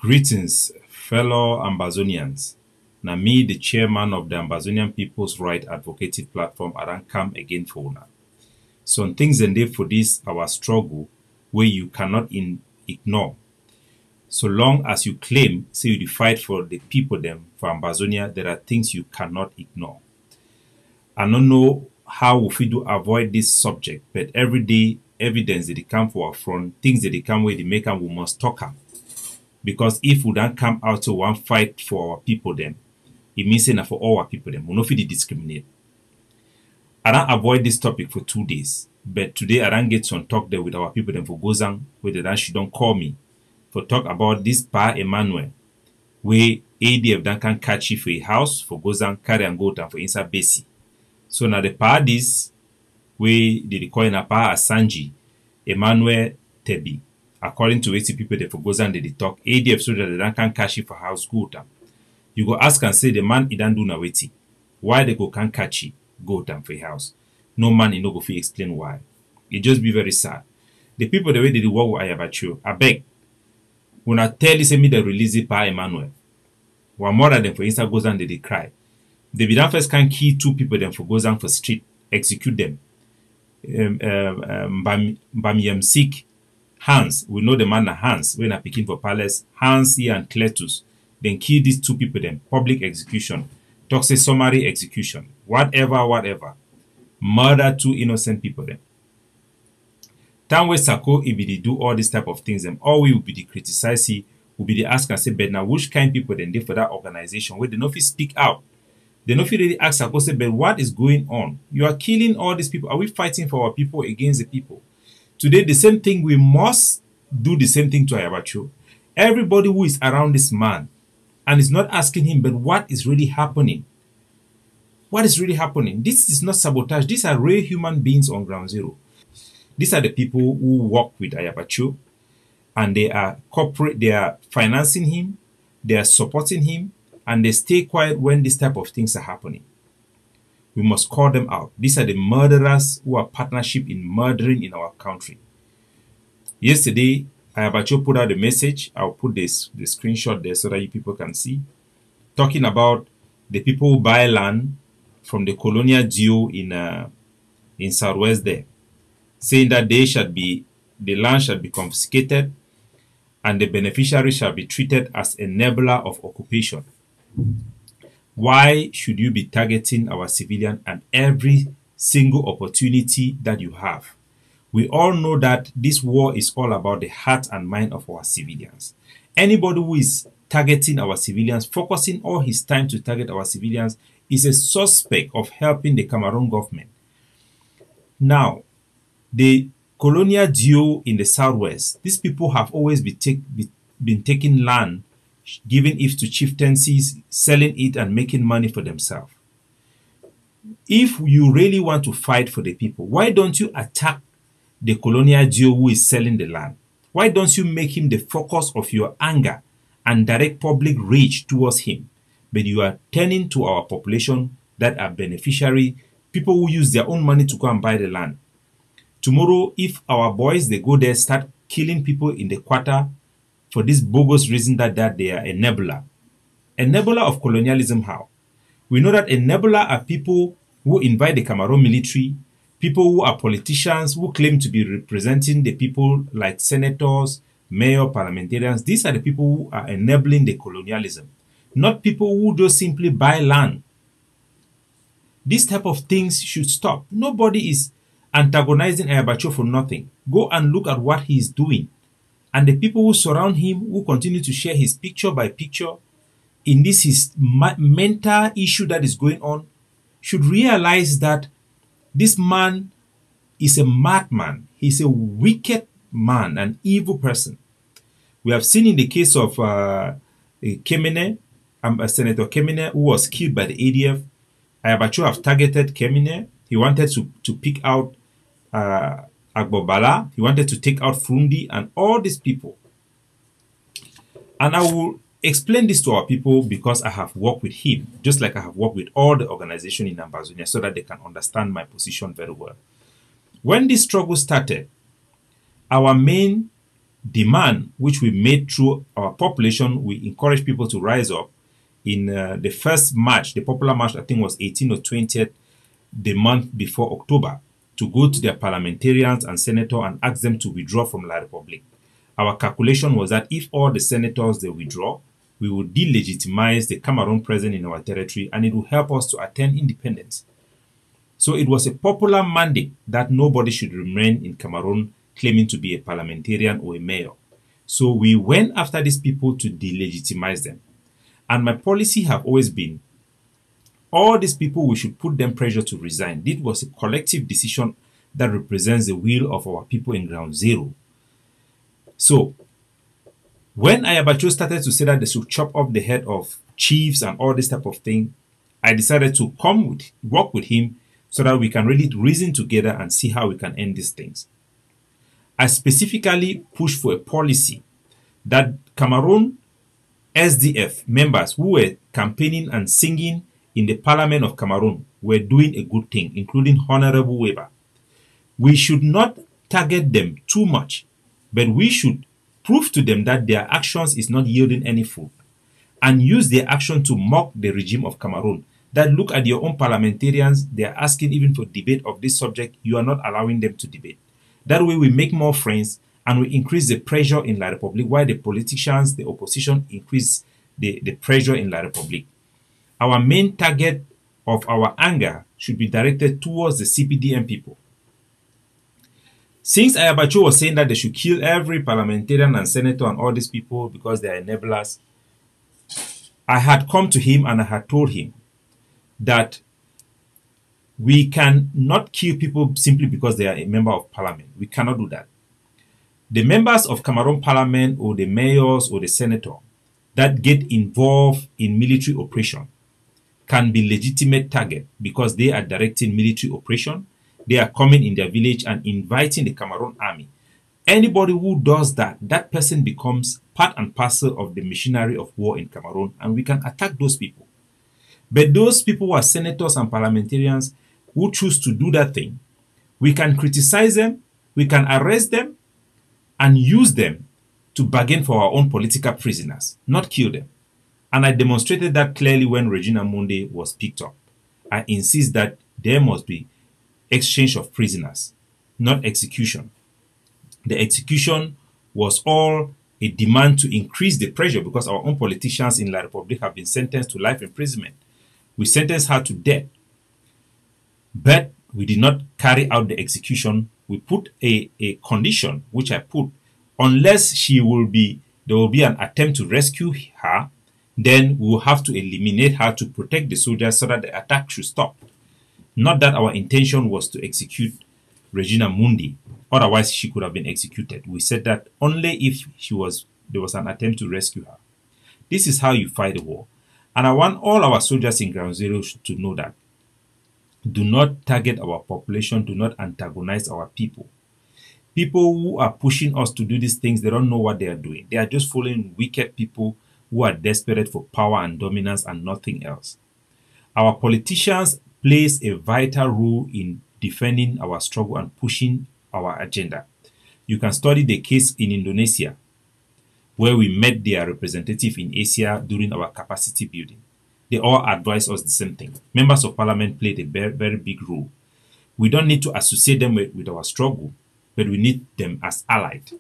Greetings, fellow Ambazonians. Now me, the chairman of the Ambazonian People's Right Advocative Platform, I don't come again for una. Some things and there for this our struggle where you cannot ignore. So long as you claim, say you fight for the people them for Ambazonia, there are things you cannot ignore. I don't know how we do avoid this subject, but every day evidence that they come for our front, things that they come where they make and we must talk them. Because if we don't come out to one fight for our people then, it means enough for all our people then. We no fit discriminate. I don't avoid this topic for 2 days. But today I don't get some talk there with our people then for Gozang, where they don't call me. For talk about this Pa Emmanuel, where ADF dan can catch you for a house for Gozang, carry and go down for inside Basi. So now the Pa this, where they call in a Pa Asanji, Emmanuel Tebi. According to 80 people, they for Gozan, they talk ADF so that they don't can catch you for house go down. You go ask and say the man he don't do na weti. Why they go can catch you go down for house? No man in no go fit explain why. It just be very sad. The people the way they work with Ayabacho, I beg. When I tell you say me they release it by Emmanuel. One more than them for Insta Gozan they cry. They be done first can key 2 people them for Gozan for street, execute them. Bamiyam sick. Hans, we know the man Hans, when I picking for palace, Hans here and Cletus, then kill these 2 people, then public execution, toxic summary execution, whatever. Murder 2 innocent people then. Time where Sako, if they do all this type of things, then all we will be the criticize, will be the ask and say, but now which kind of people then they for that organization where they no fit speak out? They no fit really ask Sako, say, but what is going on? You are killing all these people. Are we fighting for our people against the people? Today, the same thing, we must do the same thing to Ayabacho. Everybody who is around this man and is not asking him, but what is really happening? What is really happening? This is not sabotage. These are real human beings on ground zero. These are the people who work with Ayabacho and they are corporate, they are financing him, they are supporting him, and they stay quiet when this type of things are happening. We must call them out. These are the murderers who are partnership in murdering in our country. Yesterday, Ayabacho put out a message. I'll put the screenshot there so that you people can see. Talking about the people who buy land from the colonial geo in Southwest there. Saying that the land shall be confiscated and the beneficiary shall be treated as enabler of occupation. Why should you be targeting our civilian at every single opportunity that you have? We all know that this war is all about the heart and mind of our civilians. Anybody who is targeting our civilians, focusing all his time to target our civilians, is a suspect of helping the Cameroon government. Now, the colonial geo in the southwest, these people have always been taking land, giving it to chieftaincies, selling it and making money for themselves. If you really want to fight for the people, why don't you attack the colonial geo who is selling the land? Why don't you make him the focus of your anger and direct public rage towards him? But you are turning to our population that are beneficiary, people who use their own money to go and buy the land. Tomorrow, if our boys, they go there, start killing people in the quarter, for this bogus reason that they are enabler. Enabler of colonialism how? We know that enabler are people who invite the Cameroon military, people who are politicians who claim to be representing the people like senators, mayor, parliamentarians. These are the people who are enabling the colonialism, not people who just simply buy land. These type of things should stop. Nobody is antagonizing Ayabacho for nothing. Go and look at what he is doing. And the people who surround him, who continue to share his picture by picture in this his mental issue that is going on, should realize that this man is a madman. He's a wicked man, an evil person. We have seen in the case of Kemene, Senator Kemene, who was killed by the ADF. Ayabacho have targeted Kemene. He wanted to pick out Agbobala, he wanted to take out Frundi and all these people. And I will explain this to our people because I have worked with him, just like I have worked with all the organizations in Ambazonia so that they can understand my position very well. When this struggle started, our main demand which we made through our population, we encourage people to rise up. In the first march, the popular march, I think was 18th or 20th, the month before October, to go to their parliamentarians and senators and ask them to withdraw from La Republic. Our calculation was that if all the senators they withdraw, we would delegitimize the Cameroon presence in our territory, and it will help us to attain independence. So it was a popular mandate that nobody should remain in Cameroon claiming to be a parliamentarian or a mayor. So we went after these people to delegitimize them. And my policy have always been, all these people, we should put them pressure to resign. This was a collective decision that represents the will of our people in ground zero. So when Ayabacho started to say that they should chop off the head of chiefs and all this type of thing, I decided to work with him so that we can really reason together and see how we can end these things. I specifically pushed for a policy that Cameroon SDF members who were campaigning and singing in the Parliament of Cameroon were doing a good thing, including Honorable Weber. We should not target them too much, but we should prove to them that their actions is not yielding any fruit, and use their action to mock the regime of Cameroon. That look at your own parliamentarians, they are asking even for debate of this subject, you are not allowing them to debate. That way we make more friends and we increase the pressure in La Republic, while the politicians, the opposition, increase the pressure in La Republic. Our main target of our anger should be directed towards the CPDM people. Since Ayabacho was saying that they should kill every parliamentarian and senator and all these people because they are enablers, I had come to him and I had told him that we cannot kill people simply because they are a member of parliament. We cannot do that. The members of Cameroon parliament or the mayors or the senator that get involved in military operation can be legitimate target because they are directing military operation. They are coming in their village and inviting the Cameroon army. Anybody who does that, that person becomes part and parcel of the machinery of war in Cameroon, and we can attack those people. But those people who are senators and parliamentarians who choose to do that thing, we can criticize them, we can arrest them, and use them to bargain for our own political prisoners, not kill them. And I demonstrated that clearly when Regina Mundi was picked up. I insist that there must be exchange of prisoners, not execution. The execution was all a demand to increase the pressure because our own politicians in La Republic have been sentenced to life imprisonment. We sentenced her to death. But we did not carry out the execution. We put a condition, which I put, unless there will be an attempt to rescue her, then we will have to eliminate her to protect the soldiers so that the attack should stop. Not that our intention was to execute Regina Mundi. Otherwise, she could have been executed. We said that only if there was an attempt to rescue her. This is how you fight a war. And I want all our soldiers in Ground Zero to know that. Do not target our population. Do not antagonize our people. People who are pushing us to do these things, they don't know what they are doing. They are just following wicked people who are desperate for power and dominance and nothing else. Our politicians plays a vital role in defending our struggle and pushing our agenda. You can study the case in Indonesia, where we met their representative in Asia during our capacity building. They all advised us the same thing. Members of parliament played a very, very big role. We don't need to associate them with our struggle, but we need them as allied.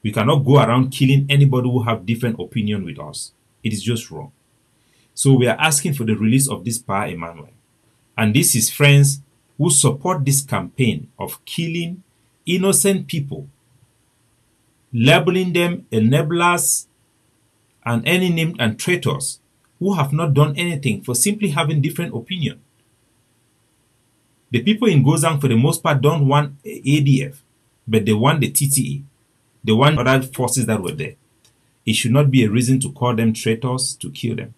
We cannot go around killing anybody who have different opinion with us. It is just wrong. So we are asking for the release of this power, Emmanuel. And this is friends who support this campaign of killing innocent people, labeling them enablers and any named and traitors who have not done anything for simply having different opinion. The people in Gozang, for the most part, don't want ADF, but they want the TTA. They want other forces that were there. It should not be a reason to call them traitors, to kill them.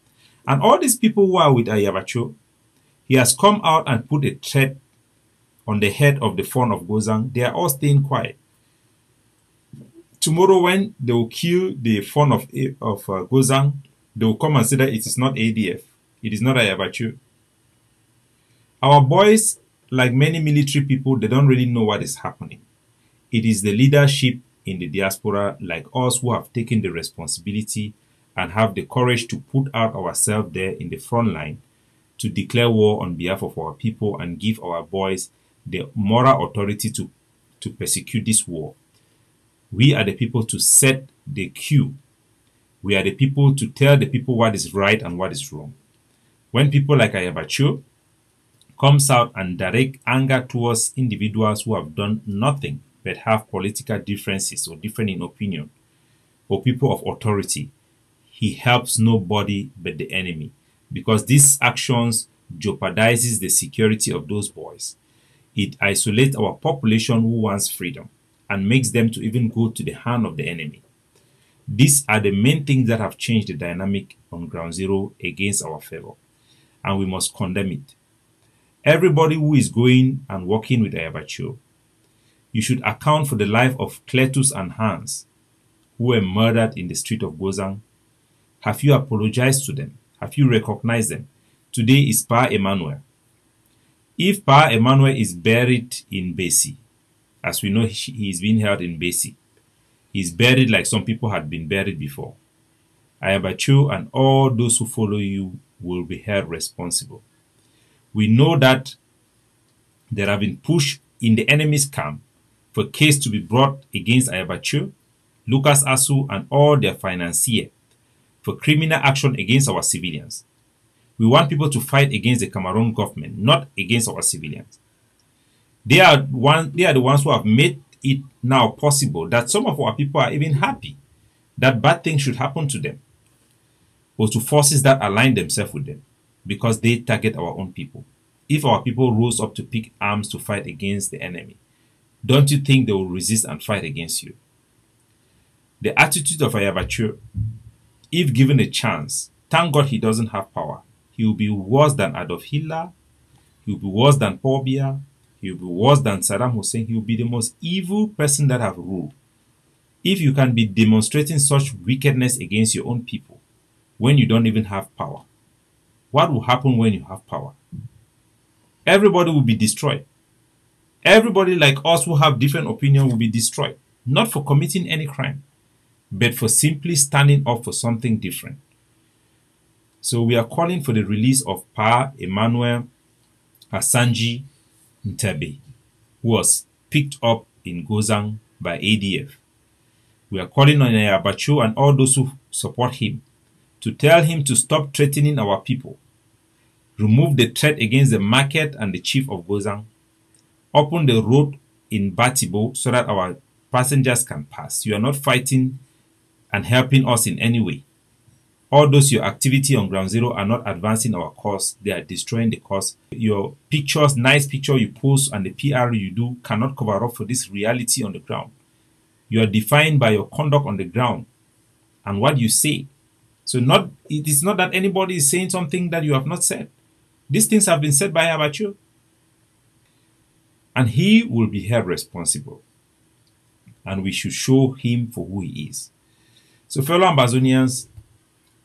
And all these people who are with Ayabacho, he has come out and put a threat on the head of the Fawn of Gozang. They are all staying quiet. Tomorrow when they will kill the Fawn of Gozang, they will come and say that it is not ADF. It is not Ayabacho. Our boys, like many military people, they don't really know what is happening. It is the leadership in the diaspora like us who have taken the responsibility and have the courage to put out ourselves there in the front line to declare war on behalf of our people and give our boys the moral authority to persecute this war. We are the people to set the cue. We are the people to tell the people what is right and what is wrong. When people like Ayabacho comes out and direct anger towards individuals who have done nothing but have political differences or different in opinion, or people of authority, he helps nobody but the enemy, because these actions jeopardizes the security of those boys. It isolates our population who wants freedom and makes them to even go to the hand of the enemy. These are the main things that have changed the dynamic on ground zero against our favor, and we must condemn it. Everybody who is going and working with Ayabacho, you should account for the life of Cletus and Hans, who were murdered in the street of Gozang. Have you apologized to them? Have you recognized them? Today is Pa Emmanuel. If Pa Emmanuel is buried in Besi, as we know he is being held in Besi, he is buried like some people had been buried before. Ayabacho and all those who follow you will be held responsible. We know that there have been push in the enemy's camp for a case to be brought against Ayabacho, Lucas Asu, and all their financiers for criminal action against our civilians. We want people to fight against the Cameroon government, not against our civilians. They are the ones who have made it now possible that some of our people are even happy that bad things should happen to them or to forces that align themselves with them, because they target our own people. If our people rose up to pick arms to fight against the enemy, don't you think they will resist and fight against you? The attitude of Ayabacho, if given a chance, thank God he doesn't have power. He will be worse than Adolf Hitler. He will be worse than Paul Biya. He will be worse than Saddam Hussein. He will be the most evil person that have ruled. If you can be demonstrating such wickedness against your own people when you don't even have power, what will happen when you have power? Everybody will be destroyed. Everybody like us who have different opinion will be destroyed. Not for committing any crime, but for simply standing up for something different. So we are calling for the release of Pa Emmanuel, Asanji, and Tebi, who was picked up in Gozang by ADF. We are calling on Ayabacho and all those who support him to tell him to stop threatening our people. Remove the threat against the market and the chief of Gozang. Open the road in Batibo so that our passengers can pass. You are not fighting and helping us in any way. All those your activity on ground zero are not advancing our cause. They are destroying the cause. Your pictures, nice picture you post and the PR you do cannot cover up for this reality on the ground. You are defined by your conduct on the ground and what you say. So it is not that anybody is saying something that you have not said. These things have been said by Ayabacho. And he will be held responsible. And we should show him for who he is. So fellow Ambazonians,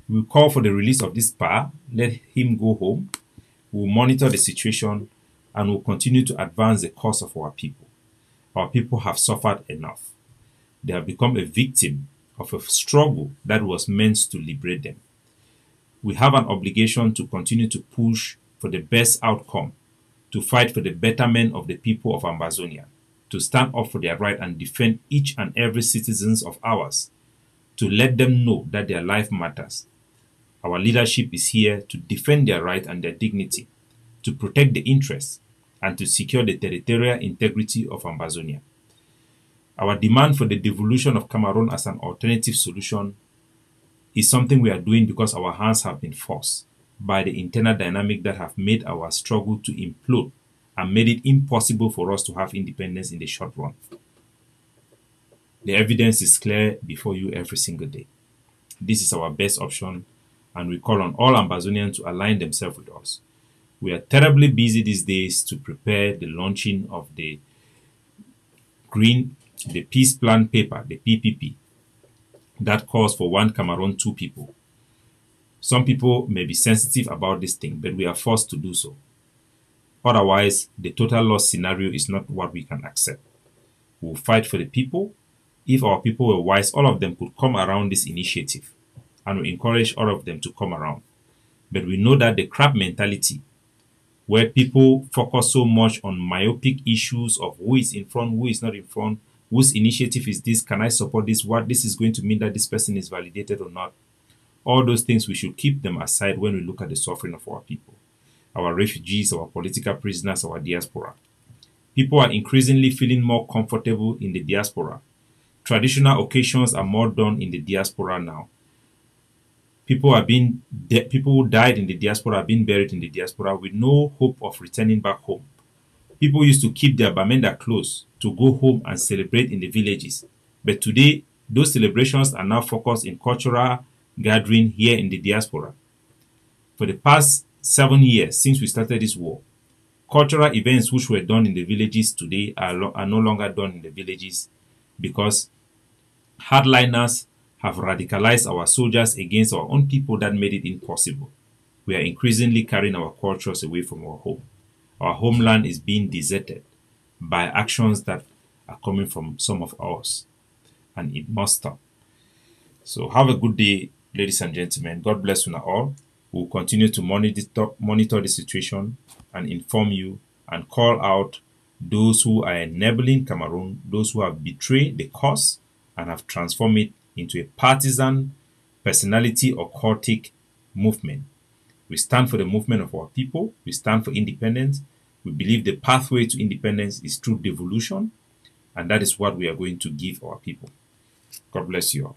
we will call for the release of this Pa. Let him go home. We will monitor the situation and will continue to advance the cause of our people. Our people have suffered enough. They have become a victim of a struggle that was meant to liberate them. We have an obligation to continue to push for the best outcome, to fight for the betterment of the people of Ambazonia, to stand up for their right and defend each and every citizen of ours, to let them know that their life matters. Our leadership is here to defend their right and their dignity, to protect the interests, and to secure the territorial integrity of Ambazonia. Our demand for the devolution of Cameroon as an alternative solution is something we are doing because our hands have been forced by the internal dynamic that have made our struggle to implode and made it impossible for us to have independence in the short run. The evidence is clear before you every single day. This is our best option, and we call on all Ambazonians to align themselves with us. We are terribly busy these days to prepare the launching of the Peace Plan paper, the PPP, that calls for one Cameroon, two people. Some people may be sensitive about this thing, but we are forced to do so. Otherwise, the total loss scenario is not what we can accept. We will fight for the people, If our people were wise, all of them could come around this initiative, and we encourage all of them to come around. But we know that the crab mentality, where people focus so much on myopic issues of who is in front, who is not in front, whose initiative is this, can I support this, what this is going to mean that this person is validated or not. All those things, we should keep them aside when we look at the suffering of our people, our refugees, our political prisoners, our diaspora. People are increasingly feeling more comfortable in the diaspora. Traditional occasions are more done in the diaspora now. People who died in the diaspora are being buried in the diaspora with no hope of returning back home. People used to keep their Bamenda close to go home and celebrate in the villages. But today, those celebrations are now focused in cultural gathering here in the diaspora. For the past 7 years since we started this war, cultural events which were done in the villages today are no longer done in the villages because hardliners have radicalized our soldiers against our own people that made it impossible. We are increasingly carrying our cultures away from our home. Our homeland is being deserted by actions that are coming from some of us, and it must stop. So have a good day, ladies and gentlemen. God bless you all. We'll continue to monitor the situation and inform you and call out those who are enabling Cameroon, those who have betrayed the cause and have transformed it into a partisan, personality or cultic movement. We stand for the movement of our people. We stand for independence. We believe the pathway to independence is through devolution, and that is what we are going to give our people. God bless you all.